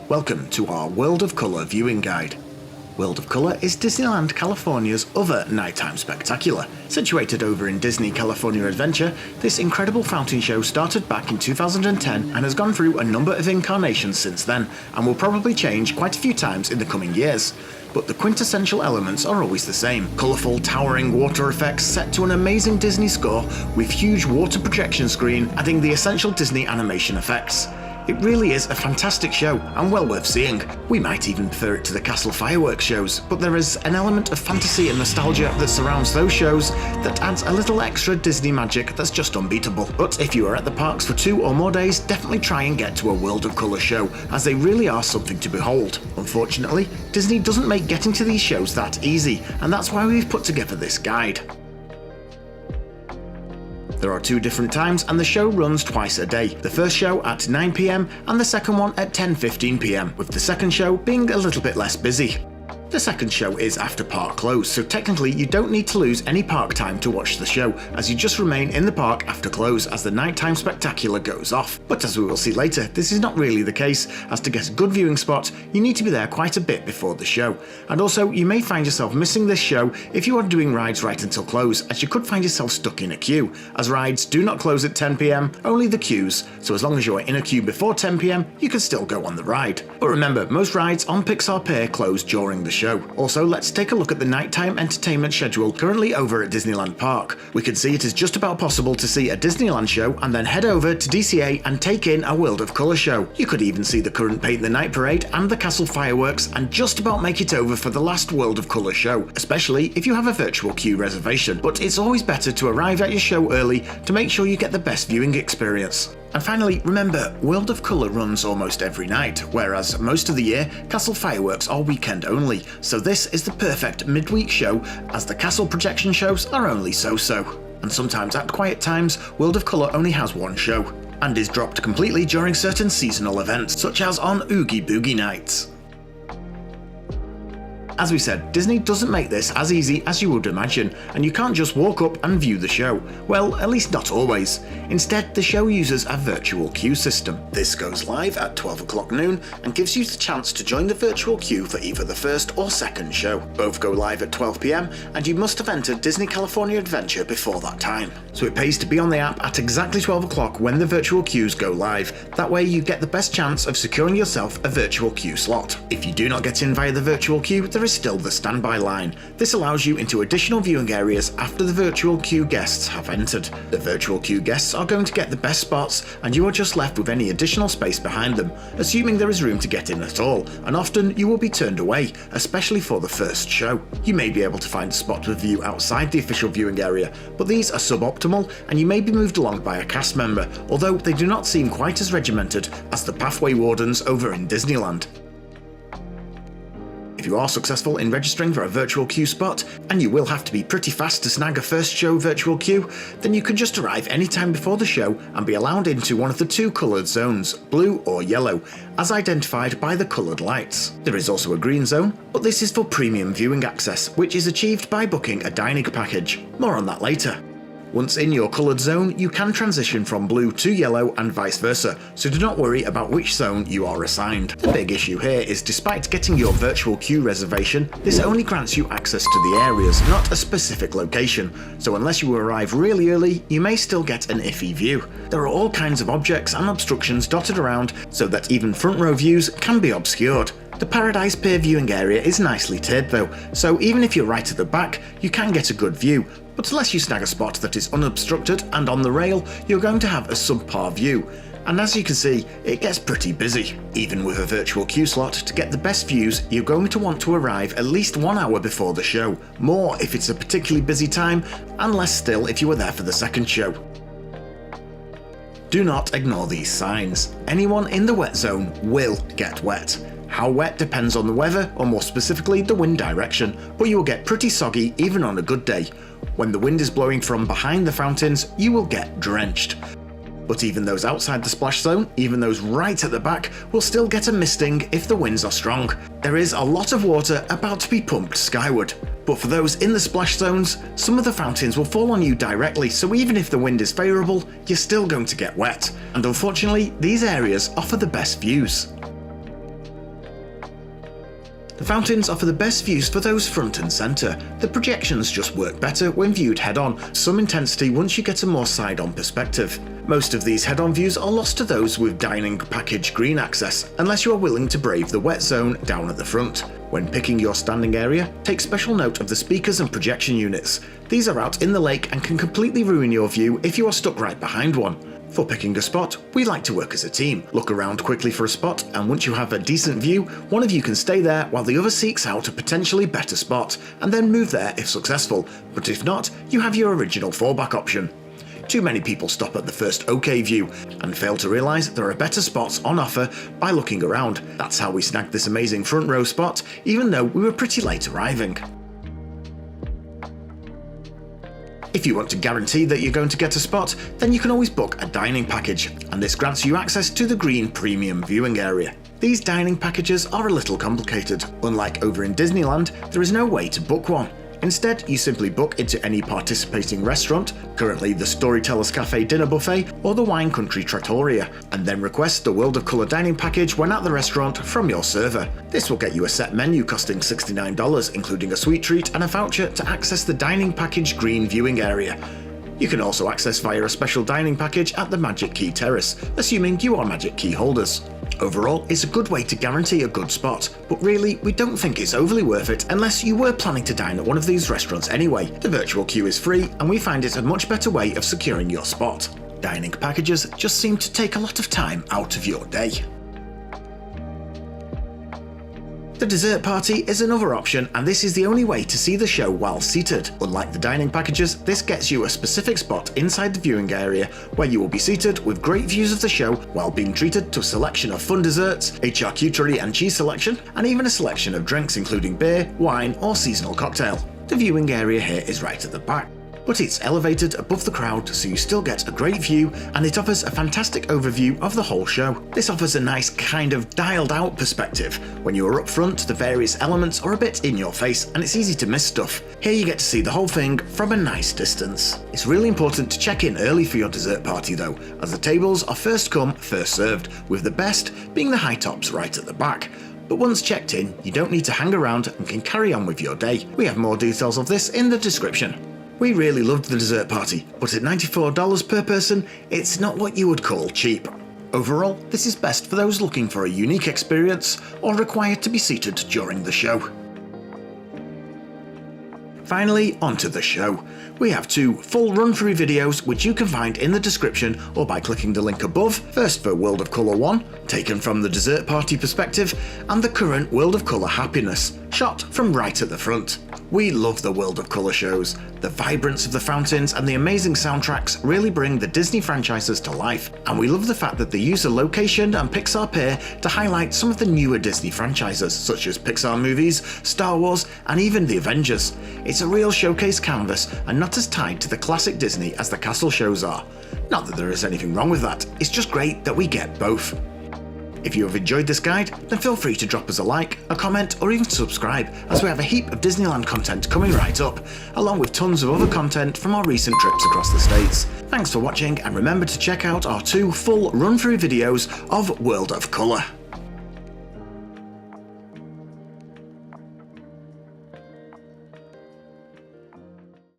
Welcome to our World of Colour viewing guide. World of Colour is Disneyland California's other nighttime spectacular. Situated over in Disney California Adventure, this incredible fountain show started back in 2010 and has gone through a number of incarnations since then, and will probably change quite a few times in the coming years. But the quintessential elements are always the same. Colourful, towering water effects set to an amazing Disney score with huge water projection screen adding the essential Disney animation effects. It really is a fantastic show and well worth seeing. We might even prefer it to the castle fireworks shows, but there is an element of fantasy and nostalgia that surrounds those shows that adds a little extra Disney magic that's just unbeatable. But if you are at the parks for 2 or more days, definitely try and get to a World of Colour show, as they really are something to behold. Unfortunately, Disney doesn't make getting to these shows that easy, and that's why we've put together this guide. There are 2 different times and the show runs twice a day, the first show at 9 PM and the second one at 10:15 PM, with the second show being a little bit less busy. The second show is after park close, so technically you don't need to lose any park time to watch the show, as you just remain in the park after close as the nighttime spectacular goes off. But as we will see later, this is not really the case, as to get a good viewing spot, you need to be there quite a bit before the show. And also, you may find yourself missing this show if you are doing rides right until close, as you could find yourself stuck in a queue, as rides do not close at 10 PM, only the queues, so as long as you are in a queue before 10 PM, you can still go on the ride. But remember, most rides on Pixar Pier close during the show. Also, let's take a look at the nighttime entertainment schedule currently over at Disneyland Park. We can see it is just about possible to see a Disneyland show and then head over to DCA and take in a World of Colour show. You could even see the current Paint the Night parade and the castle fireworks and just about make it over for the last World of Colour show, especially if you have a virtual queue reservation. But it's always better to arrive at your show early to make sure you get the best viewing experience. And finally, remember, World of Colour runs almost every night, whereas most of the year, castle fireworks are weekend only, so this is the perfect midweek show, as the castle projection shows are only so-so. And sometimes at quiet times, World of Colour only has 1 show, and is dropped completely during certain seasonal events, such as on Oogie Boogie nights. As we said, Disney doesn't make this as easy as you would imagine, and you can't just walk up and view the show. Well, at least not always. Instead, the show uses a virtual queue system. This goes live at 12 o'clock noon and gives you the chance to join the virtual queue for either the first or second show. Both go live at 12 PM, and you must have entered Disney California Adventure before that time. So it pays to be on the app at exactly 12 o'clock when the virtual queues go live. That way you get the best chance of securing yourself a virtual queue slot. If you do not get in via the virtual queue, there is still the standby line. This allows you into additional viewing areas after the virtual queue guests have entered. The virtual queue guests are going to get the best spots, and you are just left with any additional space behind them, assuming there is room to get in at all, and often you will be turned away, especially for the first show. You may be able to find a spot with view outside the official viewing area, but these are suboptimal and you may be moved along by a cast member, although they do not seem quite as regimented as the pathway wardens over in Disneyland. If you are successful in registering for a virtual queue spot, and you will have to be pretty fast to snag a first show virtual queue, then you can just arrive anytime before the show and be allowed into one of the 2 coloured zones, blue or yellow, as identified by the coloured lights. There is also a green zone, but this is for premium viewing access, which is achieved by booking a dining package. More on that later. Once in your coloured zone, you can transition from blue to yellow and vice versa, so do not worry about which zone you are assigned. The big issue here is, despite getting your virtual queue reservation, this only grants you access to the areas, not a specific location, so unless you arrive really early, you may still get an iffy view. There are all kinds of objects and obstructions dotted around, so that even front row views can be obscured. The Paradise Pier viewing area is nicely tiered though, so even if you're right at the back, you can get a good view, but unless you snag a spot that is unobstructed and on the rail, you're going to have a subpar view. And as you can see, it gets pretty busy. Even with a virtual queue slot, to get the best views, you're going to want to arrive at least 1 hour before the show, more if it's a particularly busy time, and less still if you were there for the second show. Do not ignore these signs. Anyone in the wet zone will get wet. How wet depends on the weather, or more specifically the wind direction, but you will get pretty soggy even on a good day. When the wind is blowing from behind the fountains, you will get drenched. But even those outside the splash zone, even those right at the back, will still get a misting if the winds are strong. There is a lot of water about to be pumped skyward. But for those in the splash zones, some of the fountains will fall on you directly, so even if the wind is favourable, you're still going to get wet. And unfortunately, these areas offer the best views. The fountains offer the best views for those front and centre. The projections just work better when viewed head-on, some intensity once you get a more side-on perspective. Most of these head-on views are lost to those with dining package green access, unless you are willing to brave the wet zone down at the front. When picking your standing area, take special note of the speakers and projection units. These are out in the lake and can completely ruin your view if you are stuck right behind one. For picking a spot, we like to work as a team. Look around quickly for a spot, and once you have a decent view, one of you can stay there while the other seeks out a potentially better spot, and then move there if successful, but if not, you have your original fallback option. Too many people stop at the first OK view, and fail to realise there are better spots on offer by looking around. That's how we snagged this amazing front row spot, even though we were pretty late arriving. If you want to guarantee that you're going to get a spot, then you can always book a dining package, and this grants you access to the green premium viewing area. These dining packages are a little complicated. Unlike over in Disneyland, there is no way to book one. Instead, you simply book into any participating restaurant, currently the Storyteller's Cafe Dinner Buffet or the Wine Country Trattoria, and then request the World of Colour dining package when at the restaurant from your server. This will get you a set menu costing $69, including a sweet treat and a voucher to access the dining package green viewing area. You can also access via a special dining package at the Magic Key Terrace, assuming you are Magic Key holders. Overall, it's a good way to guarantee a good spot, but really, we don't think it's overly worth it unless you were planning to dine at one of these restaurants anyway. The virtual queue is free, and we find it a much better way of securing your spot. Dining packages just seem to take a lot of time out of your day. The dessert party is another option, and this is the only way to see the show while seated. Unlike the dining packages, this gets you a specific spot inside the viewing area where you will be seated with great views of the show while being treated to a selection of fun desserts, a charcuterie and cheese selection, and even a selection of drinks including beer, wine or seasonal cocktail. The viewing area here is right at the back, but it's elevated above the crowd so you still get a great view, and it offers a fantastic overview of the whole show. This offers a nice kind of dialed out perspective. When you are up front, the various elements are a bit in your face and it's easy to miss stuff. Here you get to see the whole thing from a nice distance. It's really important to check in early for your dessert party though, as the tables are first come, first served, with the best being the high tops right at the back. But once checked in, you don't need to hang around and can carry on with your day. We have more details of this in the description. We really loved the dessert party, but at $94 per person, it's not what you would call cheap. Overall, this is best for those looking for a unique experience or required to be seated during the show. Finally, onto the show. We have two full run-through videos which you can find in the description or by clicking the link above. First for World of Colour 1, taken from the dessert party perspective, and the current World of Colour Happiness, shot from right at the front. We love the World of Colour shows. The vibrance of the fountains and the amazing soundtracks really bring the Disney franchises to life, and we love the fact that they use a location and Pixar pair to highlight some of the newer Disney franchises, such as Pixar movies, Star Wars, and even the Avengers. It's a real showcase canvas and not as tied to the classic Disney as the castle shows are. Not that there is anything wrong with that, it's just great that we get both. If you have enjoyed this guide, then feel free to drop us a like, a comment, or even subscribe, as we have a heap of Disneyland content coming right up, along with tons of other content from our recent trips across the states. Thanks for watching, and remember to check out our two full run-through videos of World of Colour.